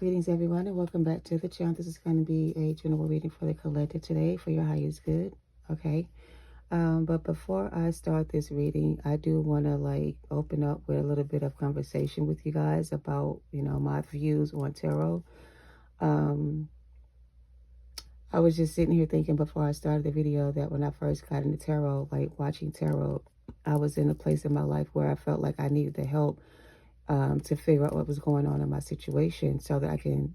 Greetings, everyone, and welcome back to the channel. This is going to be a general reading for the collective today for your highest good. Okay. But before I start this reading, I do want to open up with a little bit of conversation with you guys about, my views on tarot. I was just sitting here thinking before I started the video that when I first got into tarot, like watching tarot, I was in a place in my life where I felt like I needed the help to figure out what was going on in my situation so that I can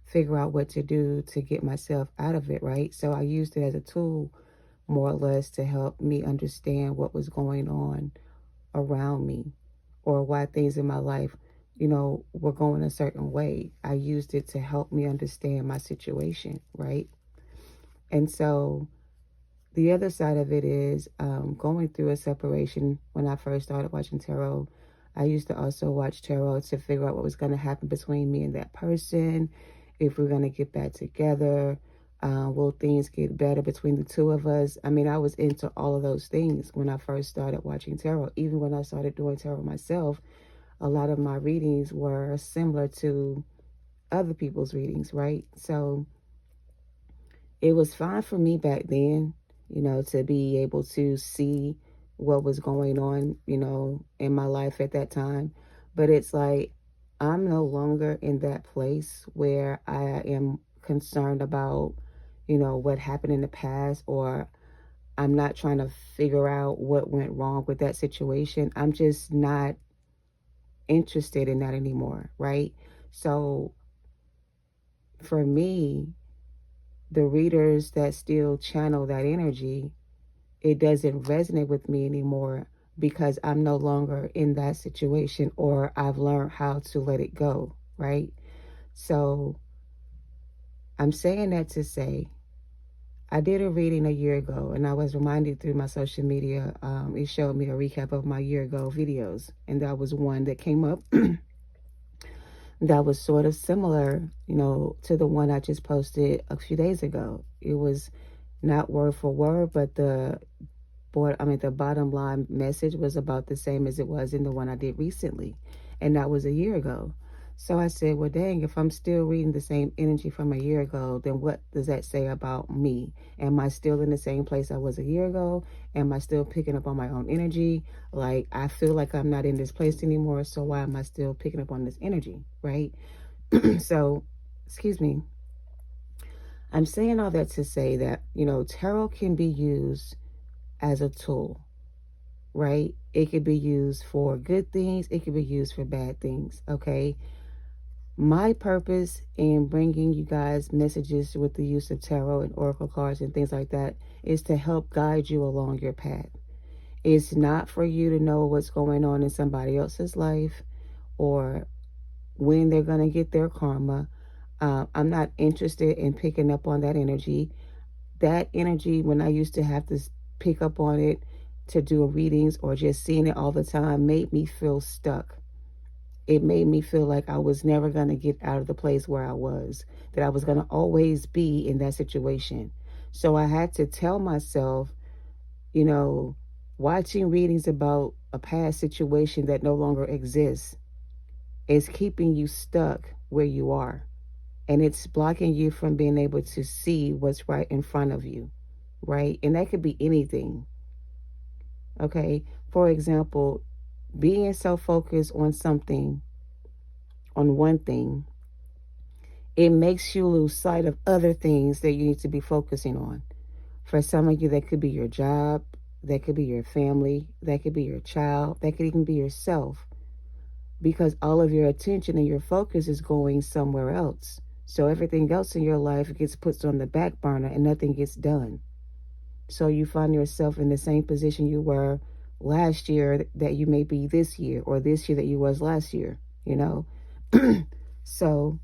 figure out what to do to get myself out of it, right? So I used it as a tool, more or less, to help me understand what was going on around me or why things in my life, were going a certain way. I used it to help me understand my situation, right? And so the other side of it is going through a separation. When I first started watching tarot, I used to also watch tarot to figure out what was going to happen between me and that person, if we're going to get back together, will things get better between the two of us? I mean, I was into all of those things when I first started watching tarot. Even when I started doing tarot myself, a lot of my readings were similar to other people's readings, right? So it was fine for me back then, to be able to see what was going on, in my life at that time. But it's like, I'm no longer in that place where I am concerned about, what happened in the past, or I'm not trying to figure out what went wrong with that situation. I'm just not interested in that anymore, right? So for me, the readers that still channel that energy, it doesn't resonate with me anymore because I'm no longer in that situation, or I've learned how to let it go, right? So I'm saying that to say, I did a reading a year ago, and I was reminded through my social media. It showed me a recap of my year ago videos, and that was one that came up that was sort of similar, to the one I just posted a few days ago. It was not word for word, but the bottom line message was about the same as it was in the one I did recently, and that was a year ago. So I said, well, dang, if I'm still reading the same energy from a year ago, then what does that say about me? Am I still in the same place I was a year ago? Am I still picking up on my own energy? Like, I feel like I'm not in this place anymore, so why am I still picking up on this energy, right? So, excuse me. I'm saying all that to say that, tarot can be used as a tool, right? It could be used for good things. It could be used for bad things, okay? My purpose in bringing you guys messages with the use of tarot and oracle cards and things like that is to help guide you along your path. It's not for you to know what's going on in somebody else's life or when they're going to get their karma. I'm not interested in picking up on that energy. That energy, when I used to have to pick up on it to do readings or just seeing it all the time, made me feel stuck. It made me feel like I was never going to get out of the place where I was, that I was going to always be in that situation. So I had to tell myself, watching readings about a past situation that no longer exists is keeping you stuck where you are. And it's blocking you from being able to see what's right in front of you, right? And that could be anything, okay? For example, being so focused on something, on one thing, it makes you lose sight of other things that you need to be focusing on. For some of you, that could be your job, that could be your family, that could be your child, that could even be yourself, because all of your attention and your focus is going somewhere else. So everything else in your life gets put on the back burner and nothing gets done. So you find yourself in the same position you were last year that you may be this year, or this year that you was last year, So,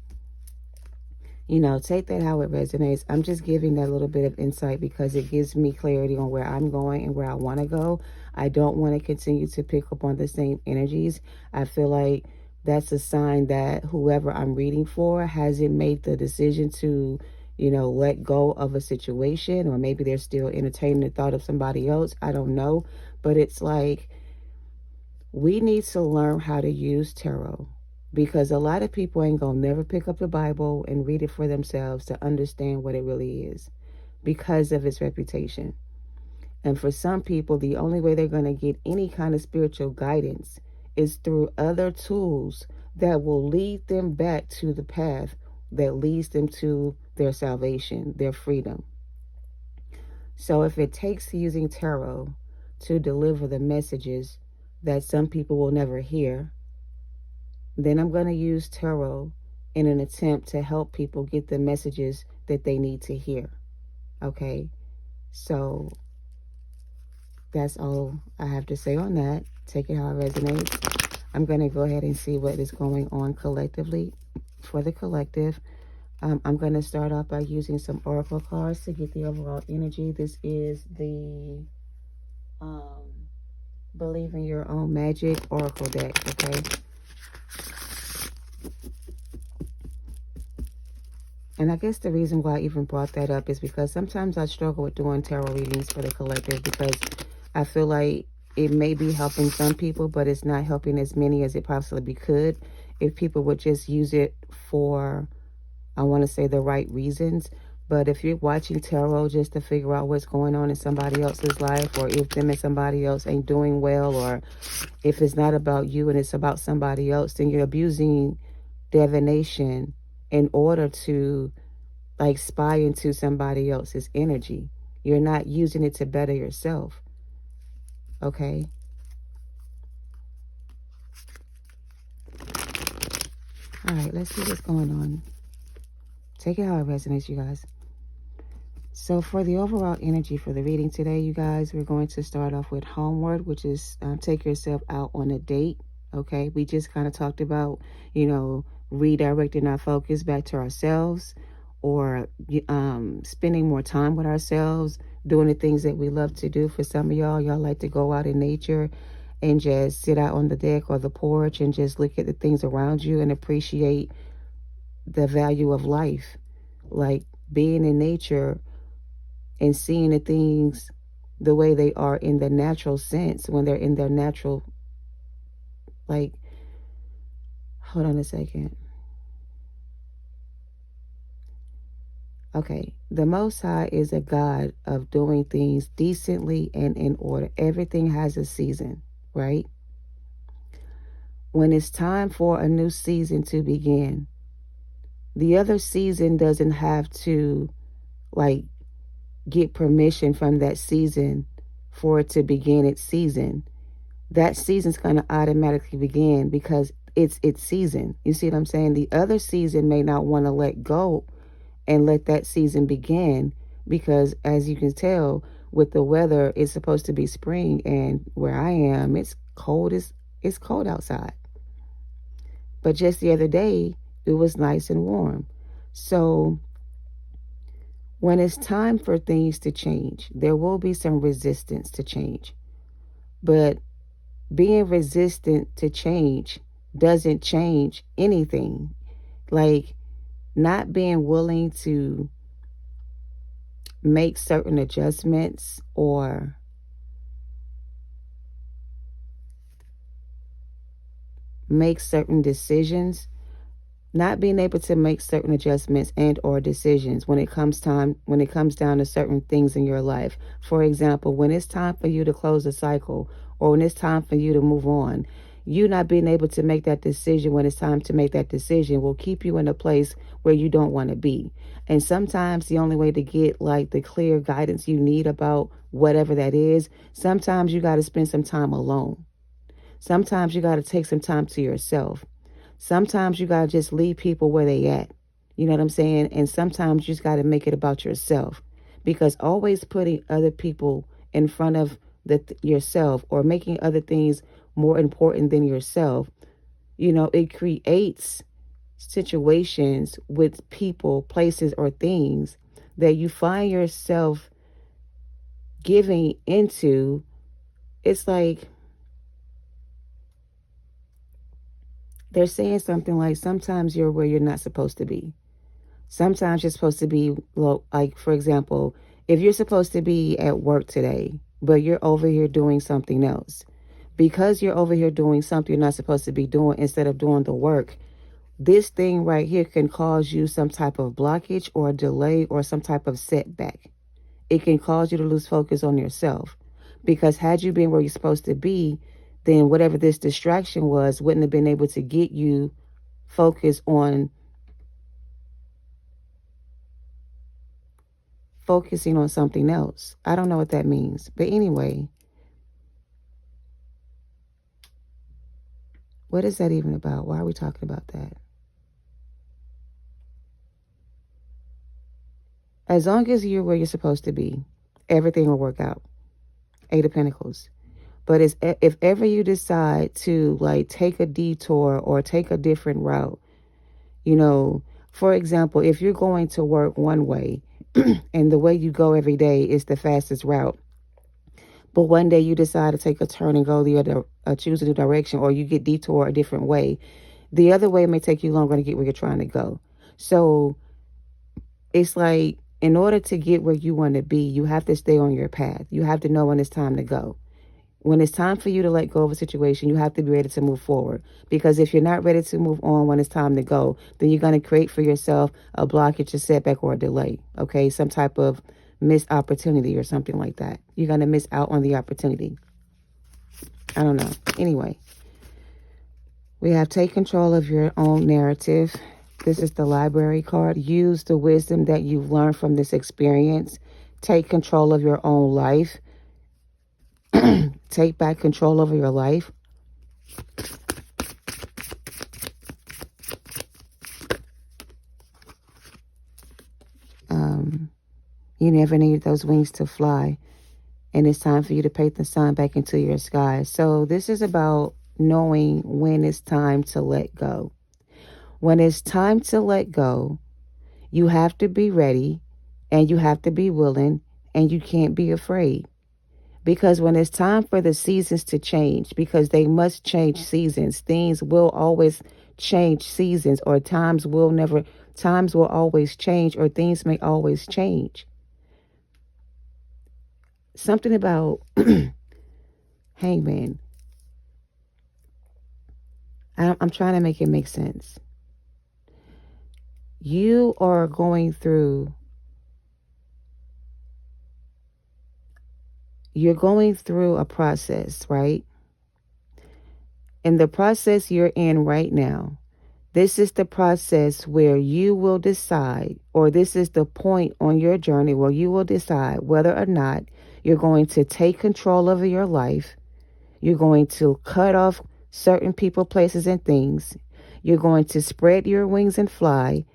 take that how it resonates. I'm just giving that little bit of insight because it gives me clarity on where I'm going and where I want to go. I don't want to continue to pick up on the same energies. I feel like that's a sign that whoever I'm reading for hasn't made the decision to, let go of a situation, or maybe they're still entertaining the thought of somebody else. I don't know. But it's like, we need to learn how to use tarot because a lot of people ain't gonna never pick up the Bible and read it for themselves to understand what it really is because of its reputation. And for some people, the only way they're going to get any kind of spiritual guidance is through other tools that will lead them back to the path that leads them to their salvation, their freedom. So if it takes using tarot to deliver the messages that some people will never hear, then I'm going to use tarot in an attempt to help people get the messages that they need to hear. Okay? So that's all I have to say on that. Take it how it resonates. I'm going to go ahead and see what is going on collectively for the collective. I'm going to start off by using some oracle cards to get the overall energy. This is the Believe in Your Own Magic oracle deck, okay? And I guess the reason why I even brought that up is because sometimes I struggle with doing tarot readings for the collective because I feel like it may be helping some people, but it's not helping as many as it possibly could if people would just use it for, I want to say, the right reasons. But if you're watching tarot just to figure out what's going on in somebody else's life, or if them and somebody else ain't doing well, or if it's not about you and it's about somebody else, then you're abusing divination in order to like spy into somebody else's energy. You're not using it to better yourself. Okay? All right, let's see what's going on. Take it how it resonates, you guys. So for the overall energy for the reading today, you guys, we're going to start off with homeward, which is take yourself out on a date. Okay? We just kind of talked about, redirecting our focus back to ourselves, or spending more time with ourselves, doing the things that we love to do. For some of y'all like to go out in nature and just sit out on the deck or the porch and just look at the things around you and appreciate the value of life. Like being in nature and seeing the things the way they are in the natural sense, when they're in their natural, like, hold on a second. Okay, the Most High is a God of doing things decently and in order. Everything has a season, right? When it's time for a new season to begin, the other season doesn't have to, like, get permission from that season for it to begin its season. That season's going to automatically begin because it's its season. You see what I'm saying? The other season may not want to let go and let that season begin because, as you can tell, with the weather, it's supposed to be spring, and where I am, it's cold outside. But just the other day, it was nice and warm. So when it's time for things to change, there will be some resistance to change. But being resistant to change doesn't change anything. Like, not being willing to make certain adjustments or make certain decisions, not being able to make certain adjustments and or decisions when it comes down to certain things in your life. For example, when it's time for you to close a cycle, or when it's time for you to move on, you not being able to make that decision when it's time to make that decision will keep you in a place where you don't want to be. And sometimes the only way to get like the clear guidance you need about whatever that is, sometimes you got to spend some time alone. Sometimes you got to take some time to yourself. Sometimes you got to just leave people where they at. You know what I'm saying? And sometimes you just got to make it about yourself, because always putting other people in front of yourself, or making other things more important than yourself, it creates situations with people, places, or things that you find yourself giving into. It's like they're saying something like, sometimes you're where you're not supposed to be. Sometimes you're supposed to be, like, for example, if you're supposed to be at work today, but you're over here doing something else, because you're over here doing something you're not supposed to be doing instead of doing the work, this thing right here can cause you some type of blockage or delay or some type of setback. It can cause you to lose focus on yourself, because had you been where you're supposed to be, then whatever this distraction was wouldn't have been able to get you focused on focusing on something else. I don't know what that means. But anyway, what is that even about? Why are we talking about that? As long as you're where you're supposed to be, everything will work out. Eight of Pentacles. But if ever you decide to like take a detour or take a different route, you know, for example, if you're going to work one way and the way you go every day is the fastest route, but one day you decide to take a turn and go the other, choose a new direction, or you get detour a different way, the other way may take you longer to get where you're trying to go. So it's like, in order to get where you want to be, you have to stay on your path. You have to know when it's time to go. When it's time for you to let go of a situation, you have to be ready to move forward. Because if you're not ready to move on when it's time to go, then you're going to create for yourself a blockage, a setback, or a delay. Okay, some type of missed opportunity or something like that. You're going to miss out on the opportunity. I don't know. Anyway, we have take control of your own narrative. This is the Library card. Use the wisdom that you've learned from this experience. Take control of your own life. Take back control over your life. You never needed those wings to fly. And it's time for you to paint the sun back into your sky. So this is about knowing when it's time to let go. When it's time to let go, you have to be ready and you have to be willing, and you can't be afraid. Because when it's time for the seasons to change, because they must change seasons, things will always change seasons, or times will always change, or things may always change. Something about Hangman. I'm trying to make it make sense. You are going through, you're going through a process, right? And the process you're in right now, this is the process where you will decide, or this is the point on your journey where you will decide whether or not you're going to take control over your life. You're going to cut off certain people, places, and things. You're going to spread your wings and fly,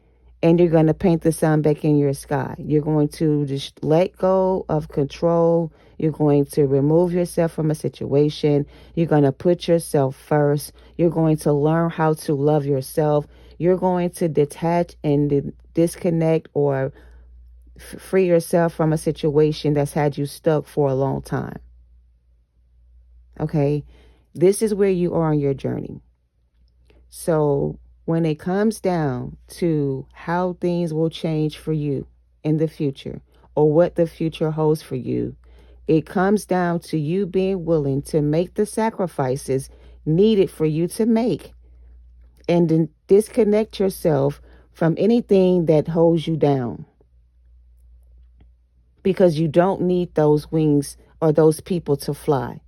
and you're going to paint the sun back in your sky. You're going to just let go of control. You're going to remove yourself from a situation. You're going to put yourself first. You're going to learn how to love yourself. You're going to detach and disconnect or free yourself from a situation that's had you stuck for a long time. Okay? This is where you are on your journey. So when it comes down to how things will change for you in the future, or what the future holds for you, it comes down to you being willing to make the sacrifices needed for you to make, and then disconnect yourself from anything that holds you down. Because you don't need those wings or those people to fly.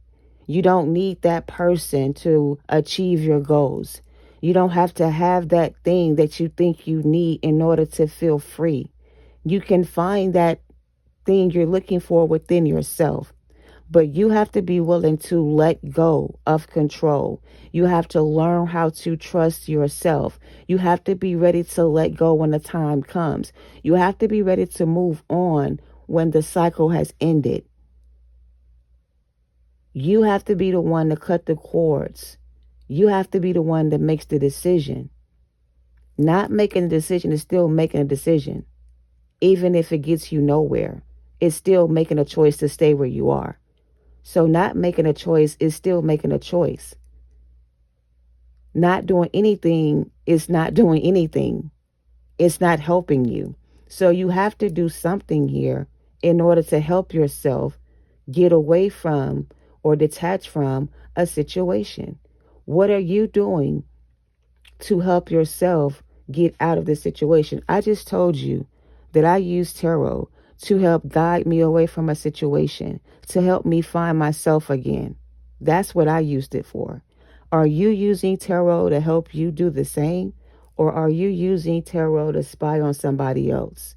You don't need that person to achieve your goals. You don't have to have that thing that you think you need in order to feel free. You can find that thing you're looking for within yourself. But you have to be willing to let go of control. You have to learn how to trust yourself. You have to be ready to let go when the time comes. You have to be ready to move on when the cycle has ended. You have to be the one to cut the cords. You have to be the one that makes the decision. Not making a decision is still making a decision. Even if it gets you nowhere, it's still making a choice to stay where you are. So not making a choice is still making a choice. Not doing anything is not doing anything. It's not helping you. So you have to do something here in order to help yourself get away from or detach from a situation? What are you doing to help yourself get out of this situation? I just told you that I use tarot to help guide me away from a situation, to help me find myself again. That's what I used it for. Are you using tarot to help you do the same? Or are you using tarot to spy on somebody else?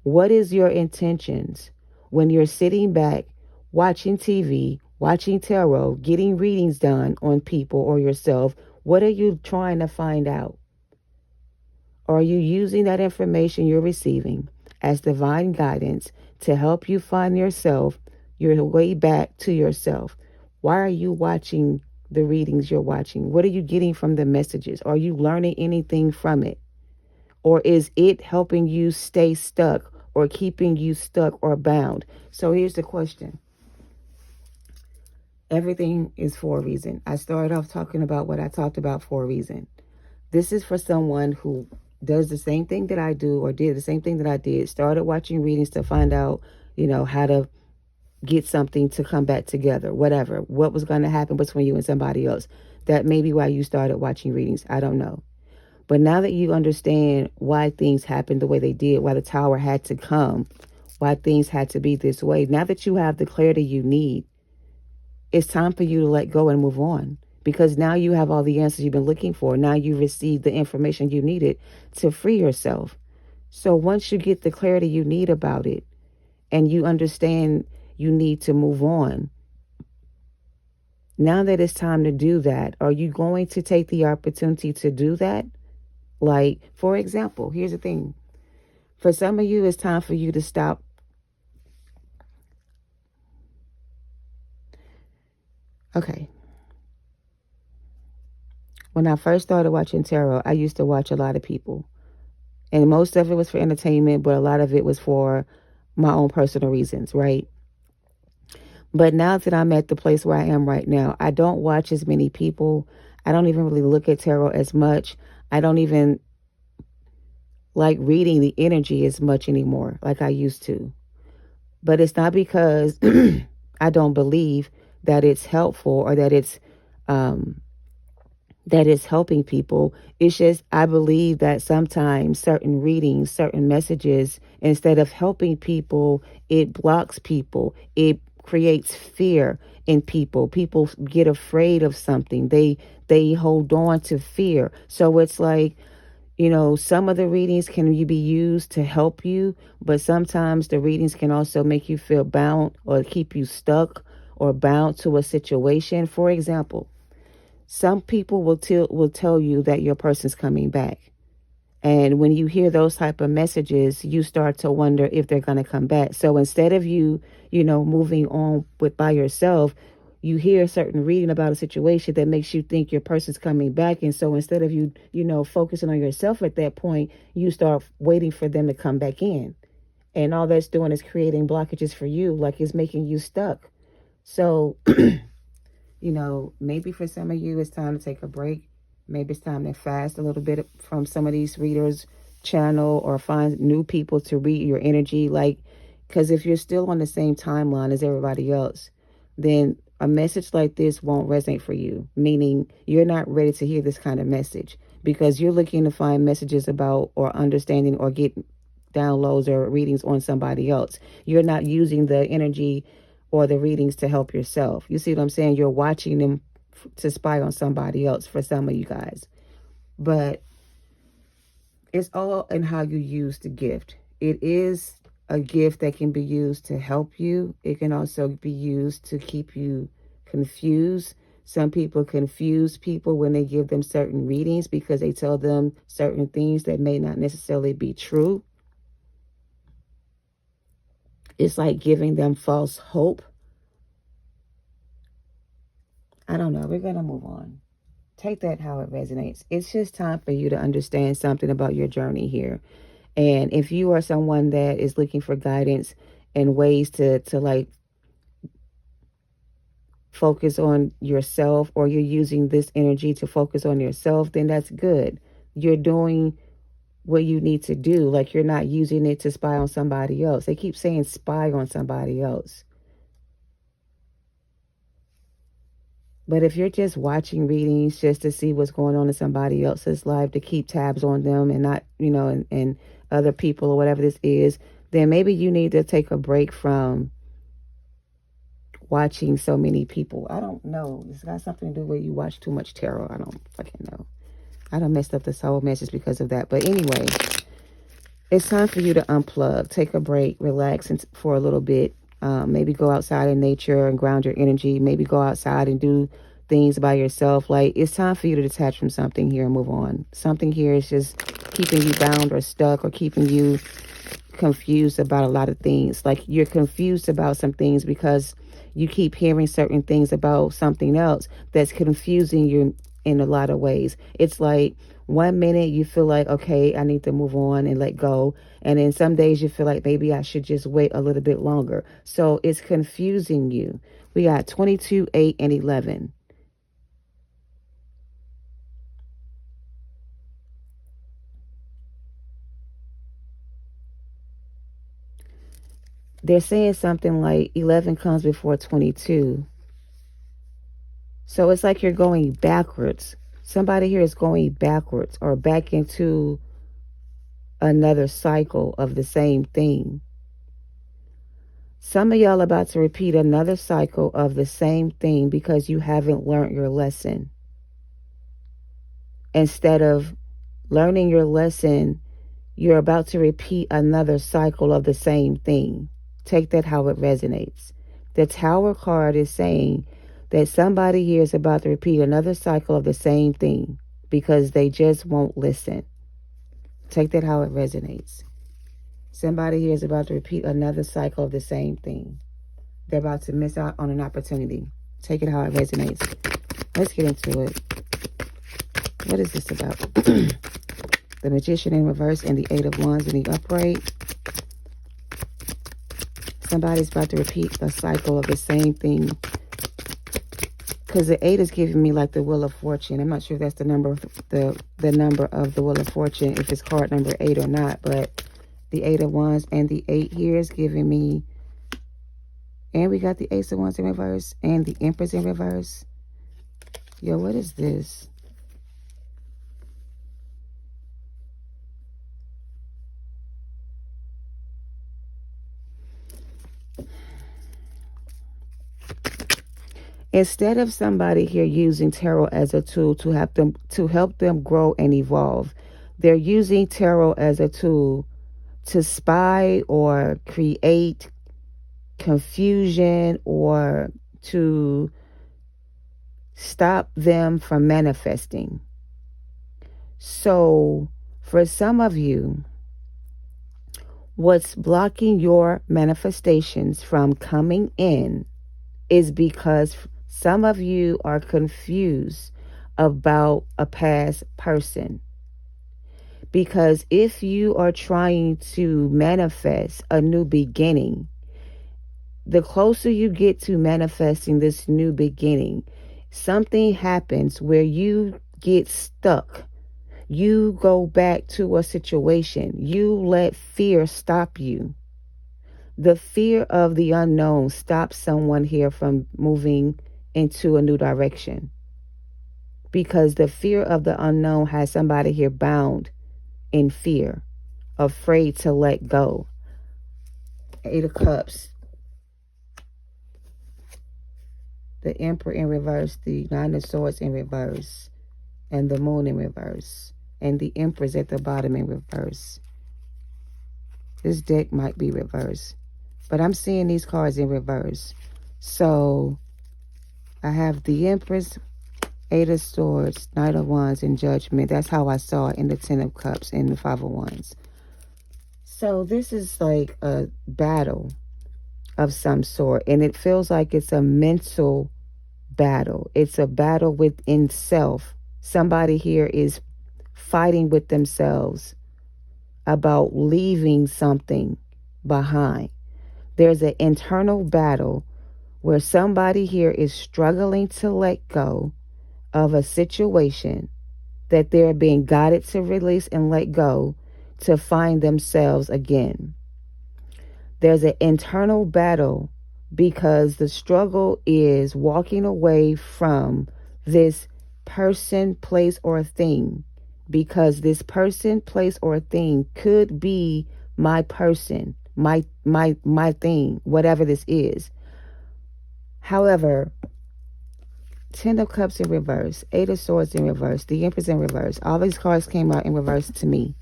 What is your intentions when you're sitting back, watching TV, watching tarot, getting readings done on people or yourself? What are you trying to find out? Are you using that information you're receiving as divine guidance to help you find yourself, your way back to yourself? Why are you watching the readings you're watching? What are you getting from the messages? Are you learning anything from it? Or is it helping you stay stuck or keeping you stuck or bound? So here's the question. Everything is for a reason. I started off talking about what I talked about for a reason. This is for someone who does the same thing that I do or did the same thing that I did, started watching readings to find out, how to get something to come back together, whatever, what was going to happen between you and somebody else. That may be why you started watching readings. I don't know. But now that you understand why things happened the way they did, why the tower had to come, why things had to be this way, now that you have the clarity you need, it's time for you to let go and move on. Because now you have all the answers you've been looking for. Now you received the information you needed to free yourself. So once you get the clarity you need about it and you understand you need to move on, now that it's time to do that, are you going to take the opportunity to do that? Like, for example, here's the thing. For some of you, it's time for you to stop. Okay. When I first started watching tarot, I used to watch a lot of people. And most of it was for entertainment, but a lot of it was for my own personal reasons, right? But now that I'm at the place where I am right now, I don't watch as many people. I don't even really look at tarot as much. I don't even like reading the energy as much anymore like I used to. But it's not because I don't believe that it's helpful or that it's helping people. It's just I believe that sometimes certain readings, certain messages, instead of helping people, it blocks people. It creates fear in people. People get afraid of something. They hold on to fear. So it's like, some of the readings can be used to help you, but sometimes the readings can also make you feel bound or keep you stuck or bound to a situation. For example, some people will tell you that your person's coming back. And when you hear those type of messages, you start to wonder if they're going to come back. So instead of you, moving on by yourself, you hear a certain reading about a situation that makes you think your person's coming back. And so instead of you, focusing on yourself at that point, you start waiting for them to come back in. And all that's doing is creating blockages for you, like it's making you stuck. So, maybe for some of you, it's time to take a break. Maybe it's time to fast a little bit from some of these readers' channel or find new people to read your energy. Because if you're still on the same timeline as everybody else, then a message like this won't resonate for you, meaning you're not ready to hear this kind of message because you're looking to find messages about or understanding or get downloads or readings on somebody else. You're not using the energy or the readings to help yourself. You see what I'm saying? You're watching them to spy on somebody else for some of you guys. But it's all in how you use the gift. It is a gift that can be used to help you. It can also be used to keep you confused. Some people confuse people when they give them certain readings because they tell them certain things that may not necessarily be true. It's like giving them false hope. I don't know. We're going to move on. Take that how it resonates. It's just time for you to understand something about your journey here. And if you are someone that is looking for guidance and ways to like focus on yourself, or you're using this energy to focus on yourself, then that's good. You're doing what you need to do. Like, you're not using it to spy on somebody else. They keep saying spy on somebody else. But if you're just watching readings just to see what's going on in somebody else's life, to keep tabs on them and not, and other people or whatever this is, then maybe you need to take a break from watching so many people. I don't know. It's got something to do with you watch too much tarot. I don't fucking know. I done messed up this whole message because of that. But anyway, it's time for you to unplug, take a break, relax for a little bit. Maybe go outside in nature and ground your energy. Maybe go outside and do things by yourself. Like, it's time for you to detach from something here and move on. Something here is just keeping you bound or stuck or keeping you confused about a lot of things. Like, you're confused about some things because you keep hearing certain things about something else that's confusing you in a lot of ways. It's like 1 minute you feel like, okay, I need to move on and let go. And then some days you feel like maybe I should just wait a little bit longer. So it's confusing you. We got 22, 8, and 11. They're saying something like 11 comes before 22. So it's like you're going backwards. Somebody here is going backwards or back into another cycle of the same thing. Some of y'all about to repeat another cycle of the same thing because you haven't learned your lesson. Instead of learning your lesson, you're about to repeat another cycle of the same thing. Take that how it resonates. The Tower card is saying that somebody here is about to repeat another cycle of the same thing because they just won't listen. Take that how it resonates. Somebody here is about to repeat another cycle of the same thing. They're about to miss out on an opportunity. Take it how it resonates. Let's get into it. What is this about? The Magician in reverse and the Eight of Wands in the upright. Somebody's about to repeat a cycle of the same thing. Because the 8 is giving me like the Wheel of Fortune. I'm not sure if that's the number of the number of the Wheel of Fortune, if it's card number 8 or not. But the 8 of Wands and the 8 here is giving me, and we got the Ace of Wands in reverse and the Empress in reverse. Yo, what is this? Instead of somebody here using tarot as a tool to help them grow and evolve, they're using tarot as a tool to spy or create confusion or to stop them from manifesting. So for some of you, what's blocking your manifestations from coming in is because some of you are confused about a past person. Because if you are trying to manifest a new beginning, the closer you get to manifesting this new beginning, something happens where you get stuck. You go back to a situation. You let fear stop you. The fear of the unknown stops someone here from moving into a new direction. Because the fear of the unknown has somebody here bound in fear, afraid to let go. 8 of Cups. The Emperor in reverse, the 9 of Swords in reverse, and the Moon in reverse, and the Empress at the bottom in reverse. This deck might be reversed, but I'm seeing these cards in reverse. So I have the Empress, 8 of Swords, Knight of Wands, and Judgment. That's how I saw it in the 10 of Cups and the 5 of Wands. So this is like a battle of some sort, and it feels like it's a mental battle. It's a battle within self. Somebody here is fighting with themselves about leaving something behind. There's an internal battle where somebody here is struggling to let go of a situation that they're being guided to release and let go to find themselves again. There's an internal battle because the struggle is walking away from this person, place, or thing, because this person, place, or thing could be my person, my thing, whatever this is. However, 10 of Cups in reverse, 8 of Swords in reverse, the Empress in reverse. All these cards came out in reverse to me.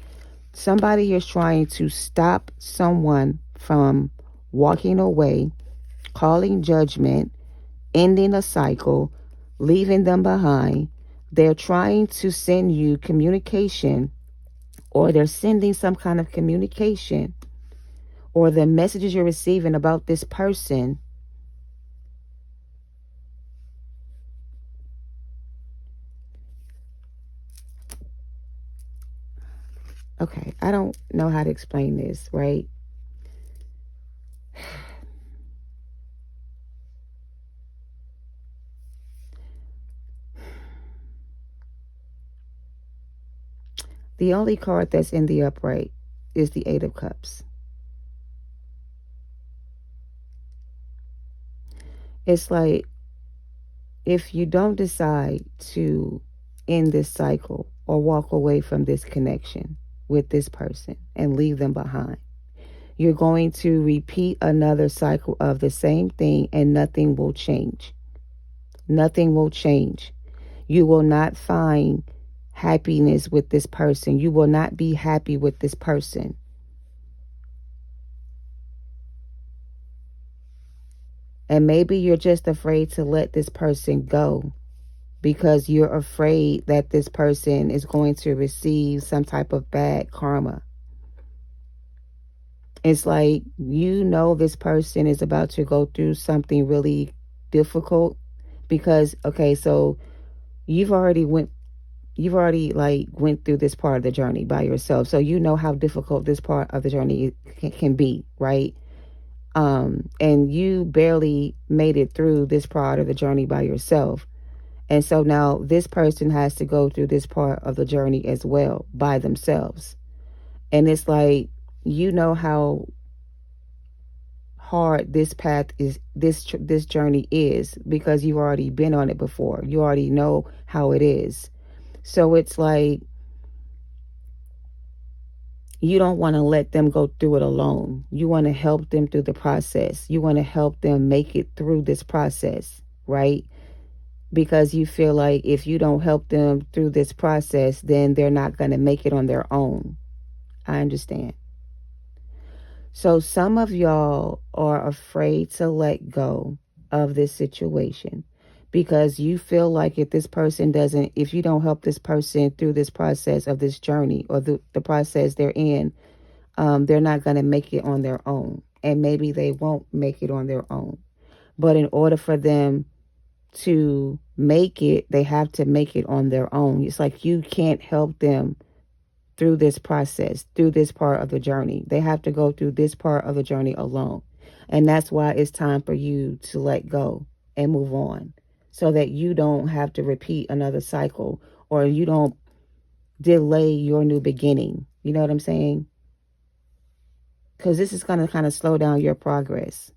Somebody here is trying to stop someone from walking away, calling judgment, ending a cycle, leaving them behind. They're trying to send you communication, or they're sending some kind of communication, or the messages you're receiving about this person. Okay, I don't know how to explain this, right? The only card that's in the upright is the 8 of Cups. It's like, if you don't decide to end this cycle or walk away from this connection with this person and leave them behind, you're going to repeat another cycle of the same thing, and nothing will change. Nothing will change. You will not find happiness with this person. You will not be happy with this person. And maybe you're just afraid to let this person go because you're afraid that this person is going to receive some type of bad karma. It's like, you know, this person is about to go through something really difficult because, okay, so you've already went through this part of the journey by yourself. So you know how difficult this part of the journey can be, right? And you barely made it through this part of the journey by yourself. And so now this person has to go through this part of the journey as well by themselves. And it's like, you know how hard this path is, this journey is, because you've already been on it before. You already know how it is. So it's like, you don't want to let them go through it alone. You want to help them through the process. You want to help them make it through this process, right? Because you feel like if you don't help them through this process, then they're not going to make it on their own. I understand. So some of y'all are afraid to let go of this situation because you feel like if you don't help this person through this process of this journey, or the process they're in, they're not going to make it on their own. And maybe they won't make it on their own. But in order for them to make it, they have to make it on their own. It's like, you can't help them through this process, through this part of the journey. They have to go through this part of the journey alone. And that's why it's time for you to let go and move on, so that you don't have to repeat another cycle, or you don't delay your new beginning. You know what I'm saying? Because this is going to kind of slow down your progress.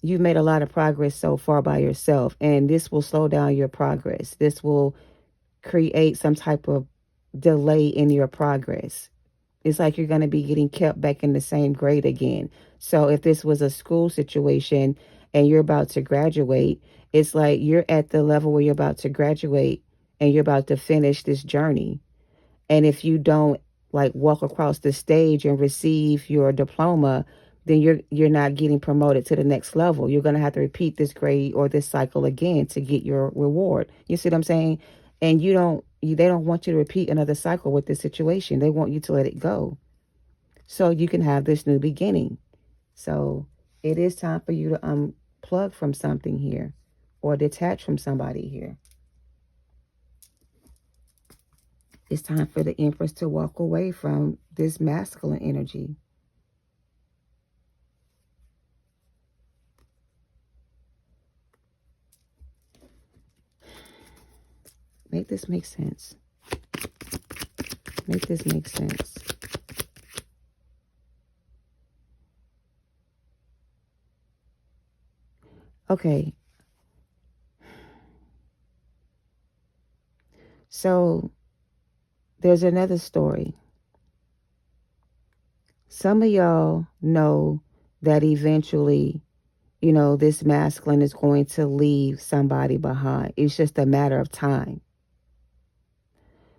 You've made a lot of progress so far by yourself, and this will slow down your progress. This will create some type of delay in your progress. It's like you're going to be getting kept back in the same grade again. So if this was a school situation and you're about to graduate, it's like you're at the level where you're about to graduate and you're about to finish this journey. And if you don't like walk across the stage and receive your diploma, then you're not getting promoted to the next level. You're going to have to repeat this grade or this cycle again to get your reward. You see what I'm saying? And they don't want you to repeat another cycle with this situation. They want you to let it go so you can have this new beginning. So it is time for you to unplug from something here, or detach from somebody here. It's time for the Empress to walk away from this masculine energy. Make this make sense. Make this make sense. Okay. So there's another story. Some of y'all know that eventually, this masculine is going to leave somebody behind. It's just a matter of time.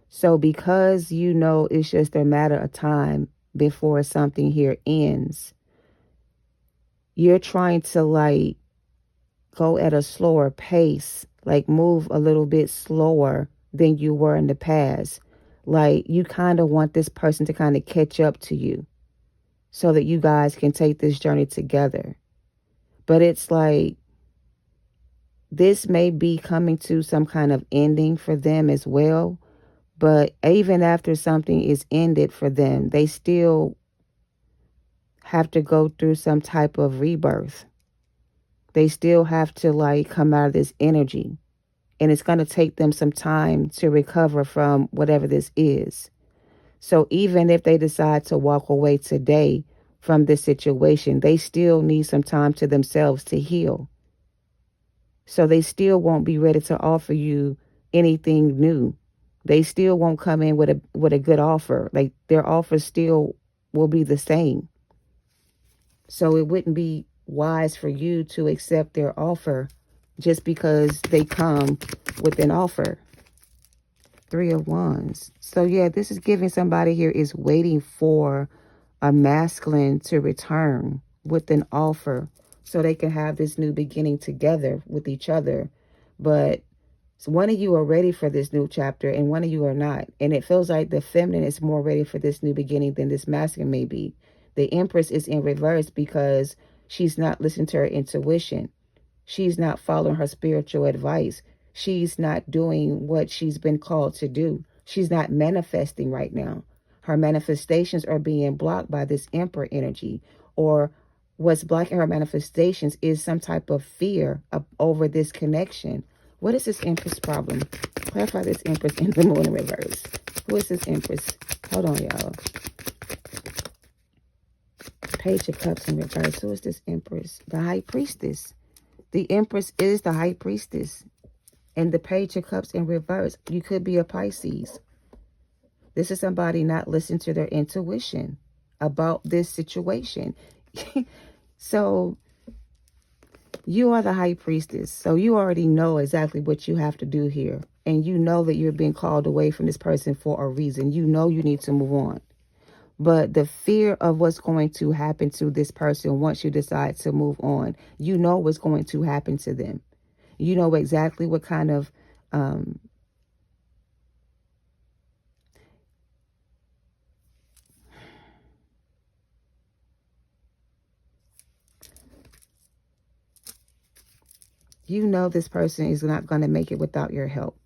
So because it's just a matter of time before something here ends, you're trying to like go at a slower pace, like move a little bit slower than you were in the past. Like you kind of want this person to kind of catch up to you so that you guys can take this journey together. But it's like this may be coming to some kind of ending for them as well. But even after something is ended for them, they still have to go through some type of rebirth. They still have to like come out of this energy. And it's going to take them some time to recover from whatever this is. So even if they decide to walk away today from this situation, they still need some time to themselves to heal. So they still won't be ready to offer you anything new. They still won't come in with a good offer. Like their offer still will be the same. So it wouldn't be wise for you to accept their offer just because they come with an offer. 3 of Wands. So yeah, this is giving somebody here is waiting for a masculine to return with an offer so they can have this new beginning together with each other. But one of you are ready for this new chapter and one of you are not. And it feels like the feminine is more ready for this new beginning than this masculine may be. The Empress is in reverse because she's not listening to her intuition. She's not following her spiritual advice. She's not doing what she's been called to do. She's not manifesting right now. Her manifestations are being blocked by this Emperor energy, or what's blocking her manifestations is some type of fear over this connection. What is this Empress problem? Clarify this Empress in the Moon in reverse. Who is this Empress? Hold on, y'all. Page of Cups in reverse. Who is this Empress? The High Priestess. The Empress is the High Priestess. And the Page of Cups in reverse. You could be a Pisces. This is somebody not listening to their intuition about this situation. So you are the High Priestess. So you already know exactly what you have to do here. And you know that you're being called away from this person for a reason. You know you need to move on. But the fear of what's going to happen to this person once you decide to move on, you know what's going to happen to them. You know exactly what kind of you know this person is not going to make it without your help.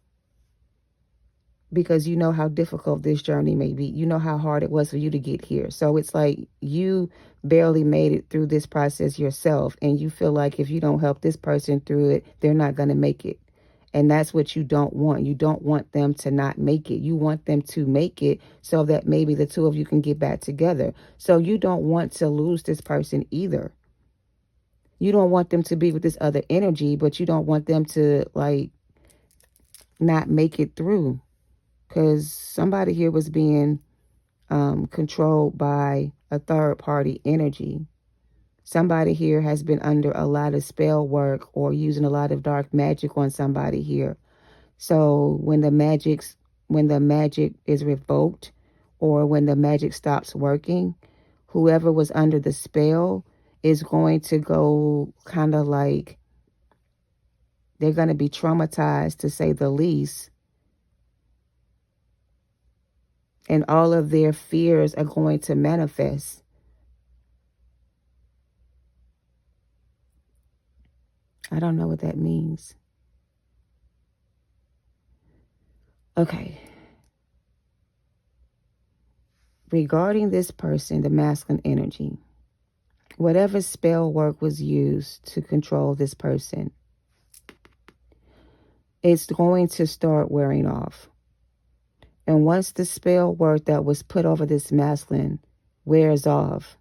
Because you know how difficult this journey may be. You know how hard it was for you to get here. So it's like you barely made it through this process yourself. And you feel like if you don't help this person through it, they're not going to make it. And that's what you don't want. You don't want them to not make it. You want them to make it so that maybe the two of you can get back together. So you don't want to lose this person either. You don't want them to be with this other energy, but you don't want them to like not make it through. Because somebody here was being controlled by a third party energy. Somebody here has been under a lot of spell work or using a lot of dark magic on somebody here. So when the magic is revoked or when the magic stops working, whoever was under the spell is going to go kind of like, they're going to be traumatized, to say the least. And all of their fears are going to manifest. I don't know what that means. Okay. Regarding this person, the masculine energy, whatever spell work was used to control this person, it's going to start wearing off. And once the spell work that was put over this masculine wears off,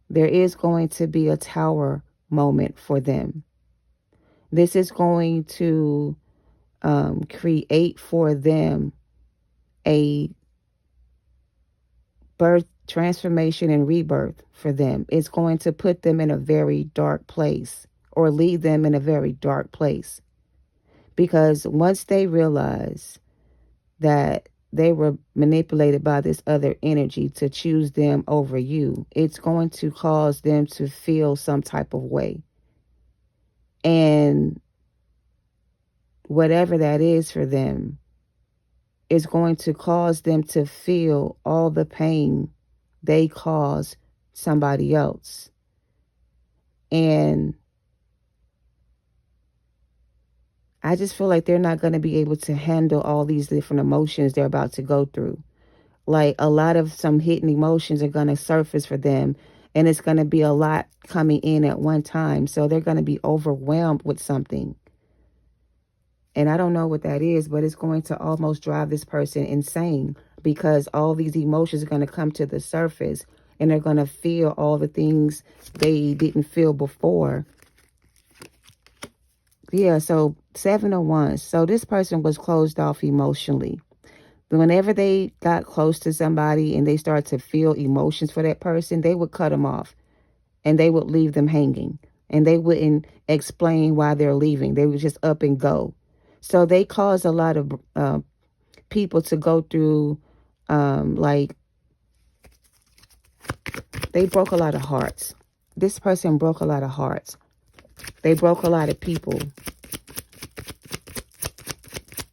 there is going to be a tower moment for them. This is going to create for them a birth, transformation, and rebirth for them. It's going to put them in a very dark place or lead them in a very dark place. Because once they realize that they were manipulated by this other energy to choose them over you, it's going to cause them to feel some type of way. And whatever that is for them is going to cause them to feel all the pain they caused somebody else. And I just feel like they're not going to be able to handle all these different emotions they're about to go through. Like a lot of some hidden emotions are going to surface for them, and it's going to be a lot coming in at one time. So they're going to be overwhelmed with something. And I don't know what that is, but it's going to almost drive this person insane because all these emotions are going to come to the surface and they're going to feel all the things they didn't feel before. Yeah, so 7 of Wands. So this person was closed off emotionally. Whenever they got close to somebody and they started to feel emotions for that person, they would cut them off and they would leave them hanging. And they wouldn't explain why they're leaving. They would just up and go. So they caused a lot of people to go through, like, they broke a lot of hearts. This person broke a lot of hearts. They broke a lot of people.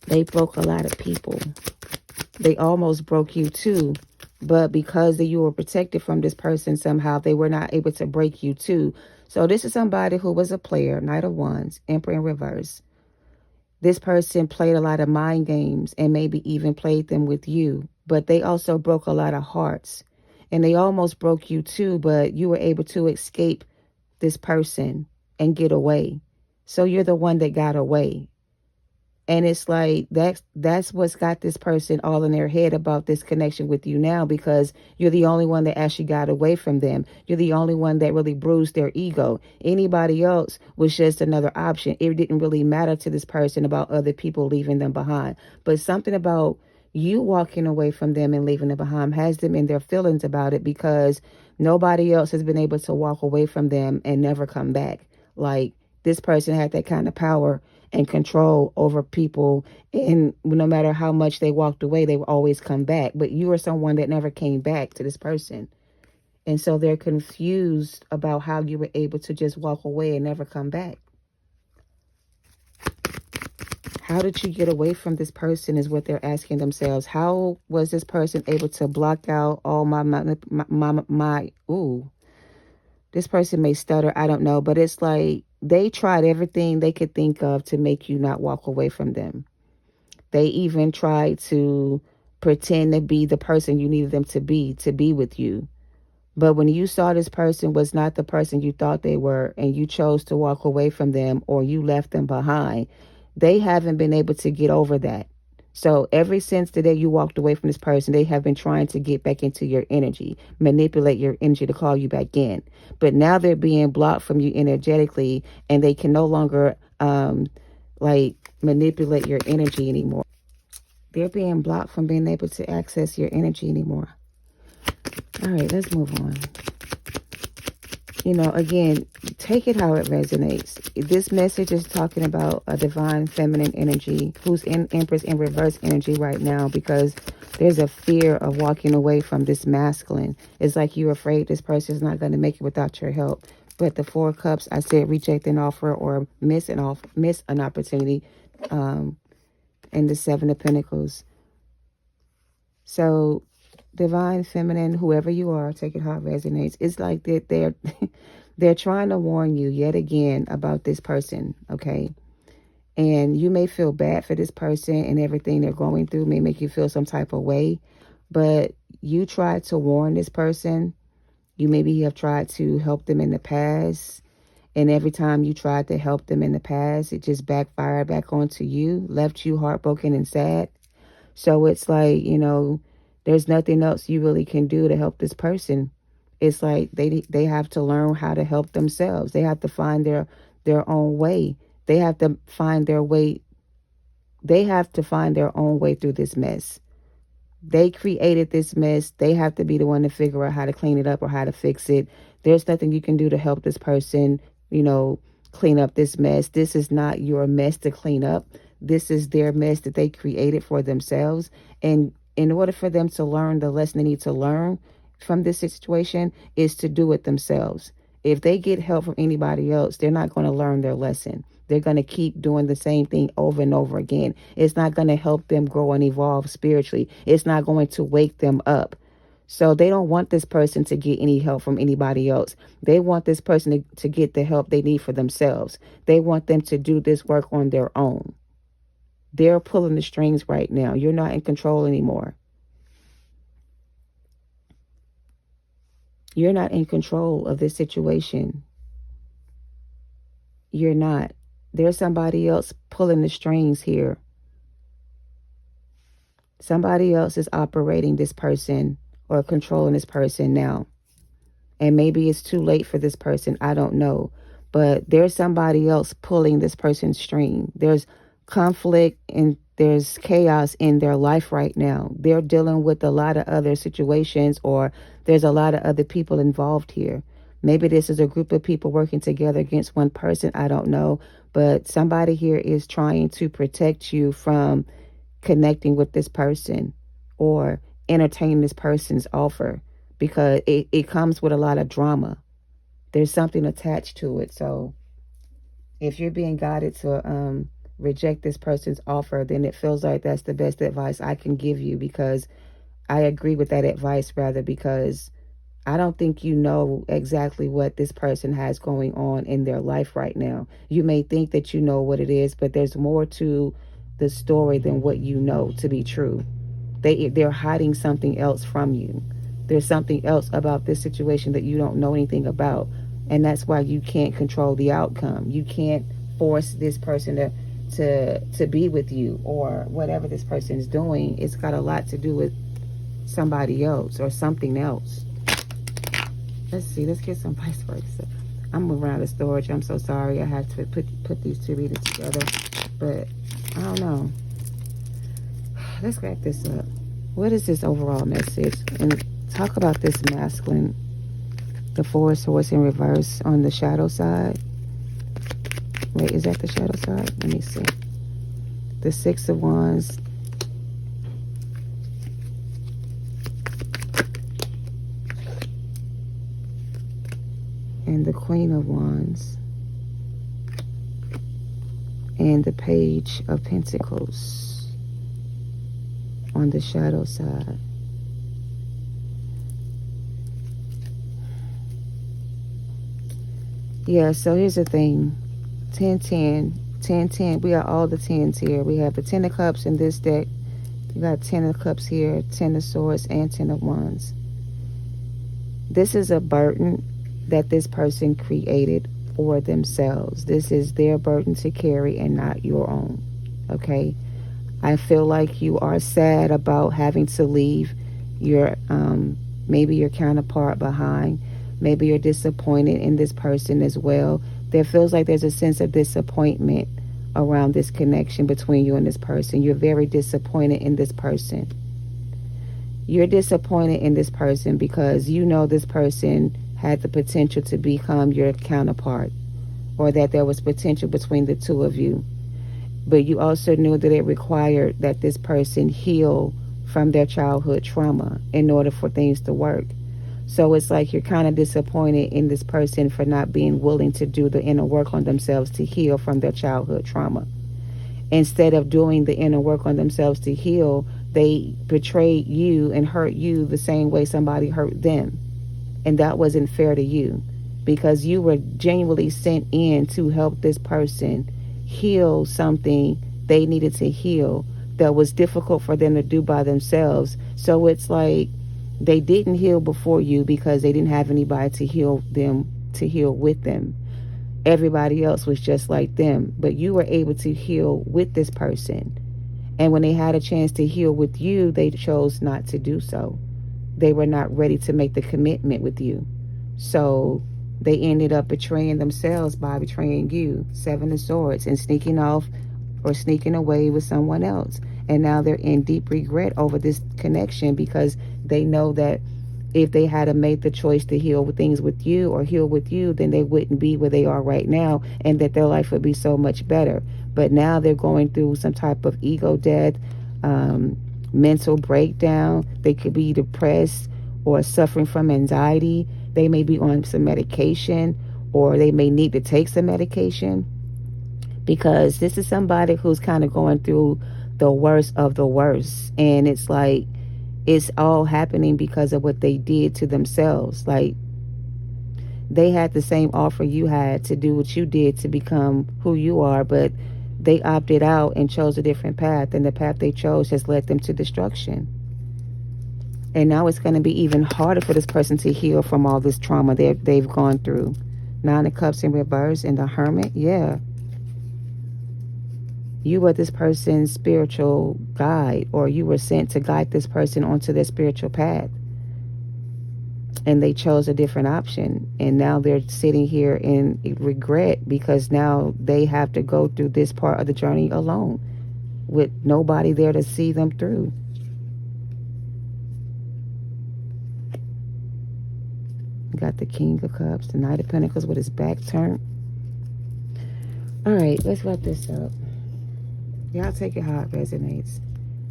They broke a lot of people. They almost broke you too. But because you were protected from this person somehow, they were not able to break you too. So this is somebody who was a player. Knight of Wands, Emperor in reverse. This person played a lot of mind games and maybe even played them with you. But they also broke a lot of hearts. And they almost broke you too, but you were able to escape this person and get away. So you're the one that got away. And it's like that's what's got this person all in their head about this connection with you now, because you're the only one that actually got away from them. You're the only one that really bruised their ego. Anybody else was just another option. It didn't really matter to this person about other people leaving them behind. But something about you walking away from them and leaving them behind has them in their feelings about it, because nobody else has been able to walk away from them and never come back. Like this person had that kind of power and control over people, and no matter how much they walked away, they would always come back. But you are someone that never came back to this person, and so they're confused about how you were able to just walk away and never come back. How did you get away from this person is what they're asking themselves. How was this person able to block out all my ooh, this person may stutter, I don't know, but it's like they tried everything they could think of to make you not walk away from them. They even tried to pretend to be the person you needed them to be with you. But when you saw this person was not the person you thought they were, and you chose to walk away from them or you left them behind, they haven't been able to get over that. So ever since the day you walked away from this person, they have been trying to get back into your energy, manipulate your energy to call you back in. But now they're being blocked from you energetically, and they can no longer like manipulate your energy anymore. They're being blocked from being able to access your energy anymore. All right, let's move on. You know, again, take it how it resonates. This message is talking about a divine feminine energy who's in Empress in reverse energy right now, because there's a fear of walking away from this masculine. It's like you're afraid this person is not going to make it without your help. But the 4 Cups, I said reject an offer or miss an opportunity. And the 7 of Pentacles. So divine feminine, whoever you are, take it how it resonates. It's like they're trying to warn you yet again about this person, okay? And you may feel bad for this person, and everything they're going through may make you feel some type of way. But you tried to warn this person. You maybe have tried to help them in the past. And every time you tried to help them in the past, it just backfired back onto you, left you heartbroken and sad. So it's like, you know, there's nothing else you really can do to help this person. It's like they have to learn how to help themselves. They have to find their own way. They have to find their way. They have to find their own way through this mess. They created this mess. They have to be the one to figure out how to clean it up or how to fix it. There's nothing you can do to help this person, clean up this mess. This is not your mess to clean up. This is their mess that they created for themselves. And in order for them to learn the lesson they need to learn from this situation is to do it themselves. If they get help from anybody else, they're not going to learn their lesson. They're going to keep doing the same thing over and over again. It's not going to help them grow and evolve spiritually. It's not going to wake them up. So they don't want this person to get any help from anybody else. They want this person to get the help they need for themselves. They want them to do this work on their own. They're pulling the strings right now. You're not in control anymore. You're not in control of this situation. You're not. There's somebody else pulling the strings here. Somebody else is operating this person or controlling this person now. And maybe it's too late for this person. I don't know. But there's somebody else pulling this person's string. There's conflict and there's chaos in their life right now. They're dealing with a lot of other situations, or there's a lot of other people involved here. Maybe this is a group of people working together against one person. I don't know. But somebody here is trying to protect you from connecting with this person or entertaining this person's offer, because it comes with a lot of drama. There's something attached to it. So if you're being guided to reject this person's offer, then it feels like that's the best advice I can give you, because I agree with that advice, rather, because I don't think you know exactly what this person has going on in their life right now. You may think that you know what it is, but there's more to the story than what you know to be true. They're hiding something else from you. There's something else about this situation that you don't know anything about. And that's why you can't control the outcome. You can't force this person to be with you, or whatever this person is doing. It's got a lot to do with somebody else or something else. Let's see. Let's get some vice versa. I'm moving out of storage. I'm so sorry. I have to put these two readings together. But I don't know. Let's wrap this up. What is this overall message? And talk about this masculine, the Four of Swords in reverse on the shadow side. Wait, is that the shadow side? Let me see. The Six of Wands. And the Queen of Wands. And the Page of Pentacles on the shadow side. Yeah, so here's the thing. 10, 10, 10, 10. We got all the 10s here. We have the 10 of Cups in this deck. You got 10 of Cups here, 10 of Swords, and 10 of Wands. This is a burden that this person created for themselves. This is their burden to carry and not your own. Okay? I feel like you are sad about having to leave your maybe your counterpart behind. Maybe you're disappointed in this person as well. There feels like there's a sense of disappointment around this connection between you and this person. You're very disappointed in this person. You're disappointed in this person because you know this person had the potential to become your counterpart, or that there was potential between the two of you. But you also knew that it required that this person heal from their childhood trauma in order for things to work. So it's like you're kind of disappointed in this person for not being willing to do the inner work on themselves to heal from their childhood trauma. Instead of doing the inner work on themselves to heal, they betrayed you and hurt you the same way somebody hurt them. And that wasn't fair to you, because you were genuinely sent in to help this person heal something they needed to heal that was difficult for them to do by themselves. So it's like they didn't heal before you because they didn't have anybody to heal with them. Everybody else was just like them, but you were able to heal with this person. And when they had a chance to heal with you, they chose not to do so. They were not ready to make the commitment with you. So they ended up betraying themselves by betraying you. 7 of Swords, and sneaking off or sneaking away with someone else. And now they're in deep regret over this connection, because they know that if they had made the choice to heal with things with you or heal with you, then they wouldn't be where they are right now, and that their life would be so much better. But now they're going through some type of ego death, mental breakdown. They could be depressed or suffering from anxiety. They may be on some medication, or they may need to take some medication, because this is somebody who's kind of going through the worst of the worst. And it's like, it's all happening because of what they did to themselves. Like, they had the same offer you had to do what you did to become who you are, but they opted out and chose a different path, and the path they chose has led them to destruction. And now it's going to be even harder for this person to heal from all this trauma they've gone through. 9 of Cups in reverse and the Hermit. Yeah. You were this person's spiritual guide, or you were sent to guide this person onto their spiritual path. And they chose a different option. And now they're sitting here in regret, because now they have to go through this part of the journey alone, with nobody there to see them through. Got the King of Cups, the Knight of Pentacles with his back turned. All right, let's wrap this up. Y'all take it how it resonates.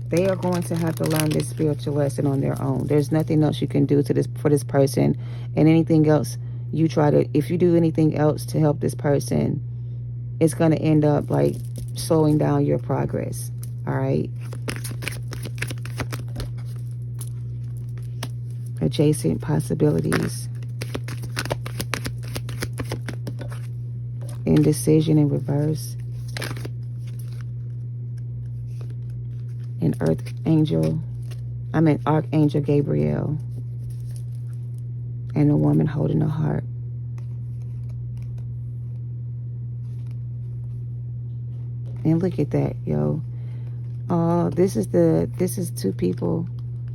They are going to have to learn this spiritual lesson on their own. There's nothing else you can do to this for this person, and anything else you try to, if you do anything else to help this person, it's going to end up like slowing down your progress. All right. Adjacent possibilities. Indecision in reverse. An Archangel Gabriel. And a woman holding a heart. And look at that, yo. This is two people.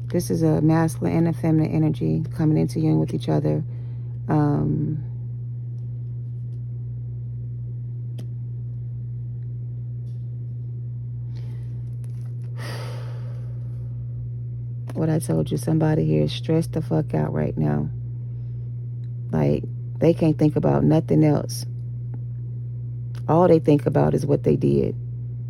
This is a masculine and a feminine energy coming into union with each other. What I told you, somebody here is stressed the fuck out right now. Like, they can't think about nothing else. All they think about is what they did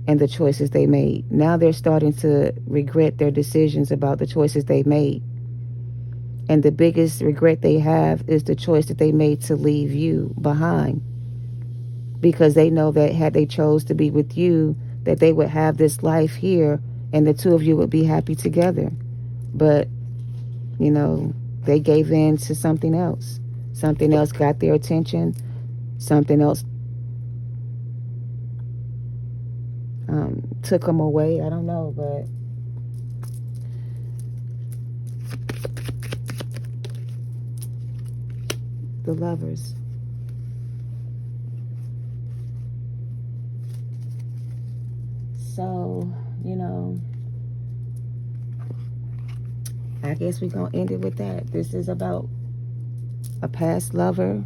and the choices they made. Now they're starting to regret their decisions about the choices they made. And the biggest regret they have is the choice that they made to leave you behind. Because they know that had they chose to be with you, that they would have this life here and the two of you would be happy together. But, you know, they gave in to something else. Something else got their attention. Something else took them away. I don't know, but the Lovers. So, you know, I guess we're going to end it with that. This is about a past lover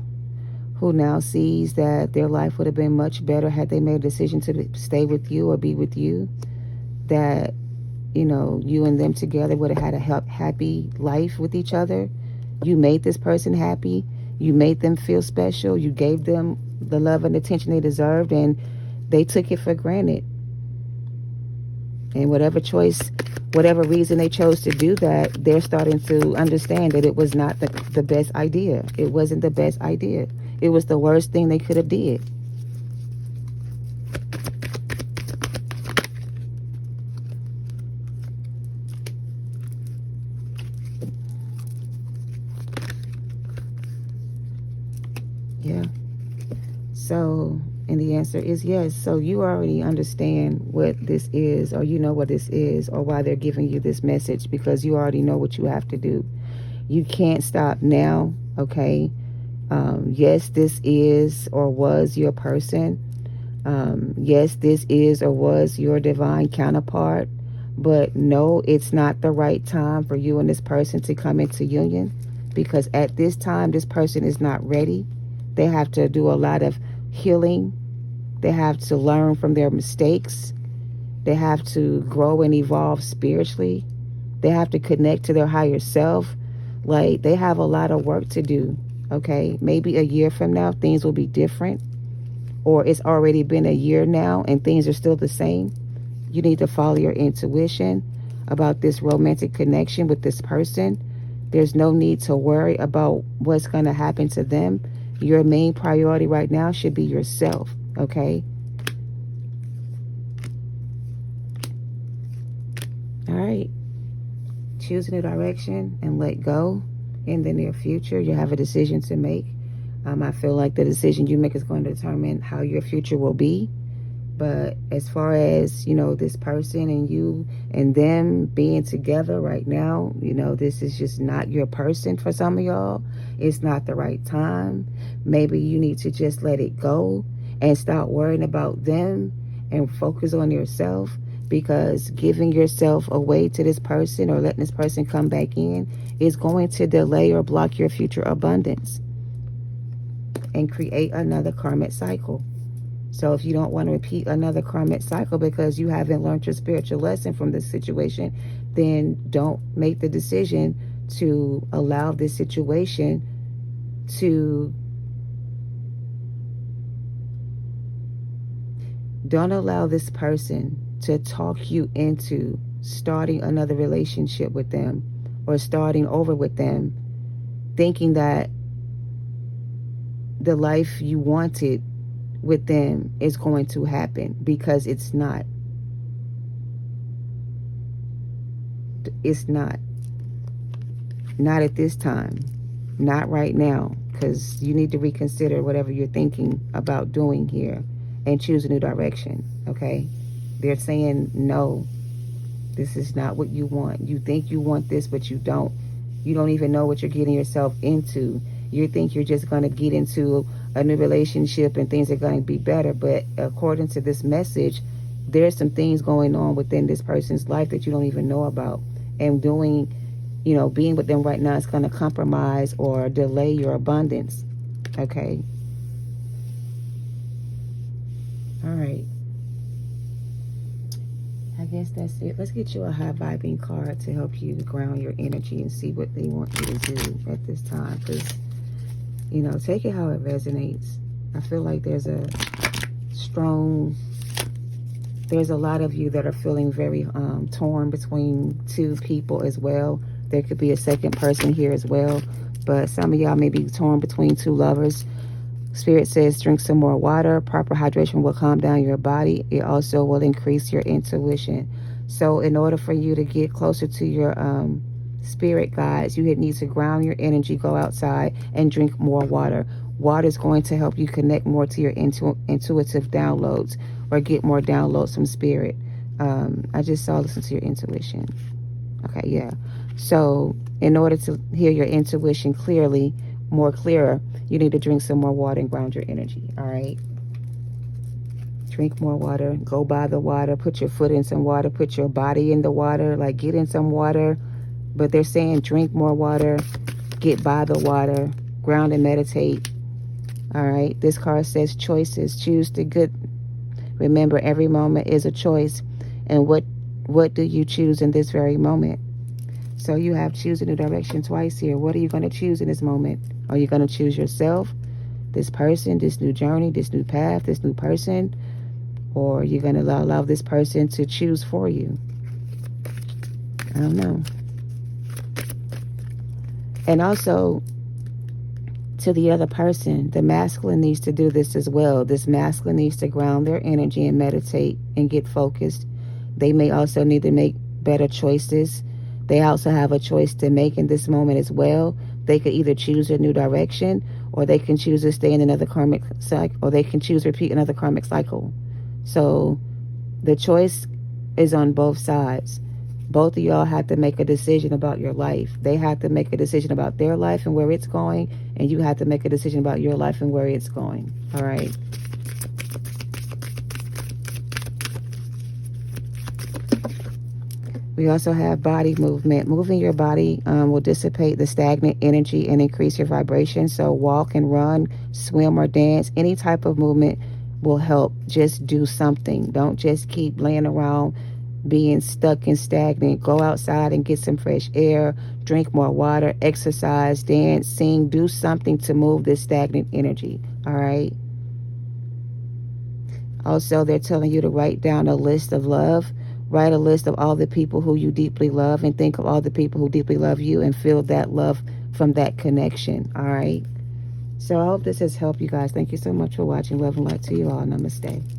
who now sees that their life would have been much better had they made a decision to stay with you or be with you. That, you know, you and them together would have had a happy life with each other. You made this person happy. You made them feel special. You gave them the love and attention they deserved, and they took it for granted. And whatever reason they chose to do that, they're starting to understand that it was not the best idea. It wasn't the best idea. It was the worst thing they could have did. Yeah. So, and the answer is yes. So you already understand what this is, or you know what this is, or why they're giving you this message, because you already know what you have to do. You can't stop now, okay? Yes, this is or was your person. Yes, this is or was your divine counterpart. But no, it's not the right time for you and this person to come into union, because at this time, this person is not ready. They have to do a lot of healing. They have to learn from their mistakes. They have to grow and evolve spiritually. They have to connect to their higher self. Like, they have a lot of work to do, okay? Maybe a year from now, things will be different. Or it's already been a year now and things are still the same. You need to follow your intuition about this romantic connection with this person. There's no need to worry about what's going to happen to them. Your main priority right now should be yourself, okay? All right. Choose a new direction and let go. In the near future, you have a decision to make. I feel like the decision you make is going to determine how your future will be. But as far as, you know, this person and you and them being together right now, you know, this is just not your person for some of y'all. It's not the right time. Maybe you need to just let it go and stop worrying about them and focus on yourself, because giving yourself away to this person or letting this person come back in is going to delay or block your future abundance and create another karmic cycle. So if you don't want to repeat another karmic cycle because you haven't learned your spiritual lesson from this situation, then don't make the decision to allow this situation to... Don't allow this person to talk you into starting another relationship with them or starting over with them, thinking that the life you wanted with them is going to happen, because it's not. It's not. Not at this time. Not right now, because you need to reconsider whatever you're thinking about doing here and choose a new direction, okay? They're saying, no, this is not what you want. You think you want this, but you don't. You don't even know what you're getting yourself into. You think you're just going to get into a new relationship and things are going to be better. But according to this message, there's some things going on within this person's life that you don't even know about. And doing, you know, being with them right now is going to compromise or delay your abundance. Okay? All right. I guess that's it. Let's get you a high vibing card to help you ground your energy and see what they want you to do at this time. Because, you know, take it how it resonates. I feel like there's a lot of you that are feeling very torn between two people as well. There could be a second person here as well. But some of y'all may be torn between two lovers. Spirit says drink some more water. Proper hydration will calm down your body. It also will increase your intuition. So in order for you to get closer to your spirit guides, you need to ground your energy, go outside and drink more water. Water is going to help you connect more to your intuitive downloads or get more downloads from spirit. I just saw listen to your intuition. Okay, yeah. So in order to hear your intuition clearly, more clearer, you need to drink some more water and ground your energy. All right. Drink more water. Go by the water. Put your foot in some water. Put your body in the water. Like, get in some water. But they're saying drink more water. Get by the water. Ground and meditate. All right. This card says choices. Choose the good. Remember, every moment is a choice. And what do you choose in this very moment? So you have choose a new direction twice here. What are you going to choose in this moment? Are you going to choose yourself, this person, this new journey, this new path, this new person? Or are you going to allow this person to choose for you? I don't know. And also, to the other person, the masculine needs to do this as well. This masculine needs to ground their energy and meditate and get focused. They may also need to make better choices. They also have a choice to make in this moment as well. They could either choose a new direction, or they can choose to stay in another karmic cycle, or they can choose to repeat another karmic cycle. So the choice is on both sides. Both of y'all have to make a decision about your life. They have to make a decision about their life and where it's going, and you have to make a decision about your life and where it's going. All right. We also have body movement. Moving your body will dissipate the stagnant energy and increase your vibration. So walk and run, swim or dance, any type of movement will help. Just do something. Don't just keep laying around being stuck and stagnant. Go outside and get some fresh air, drink more water, exercise, dance, sing, do something to move this stagnant energy. All right. Also, they're telling you to write down a list of love. Write a list of all the people who you deeply love and think of all the people who deeply love you and feel that love from that connection. All right. So I hope this has helped you guys. Thank you so much for watching. Love and light to you all. Namaste.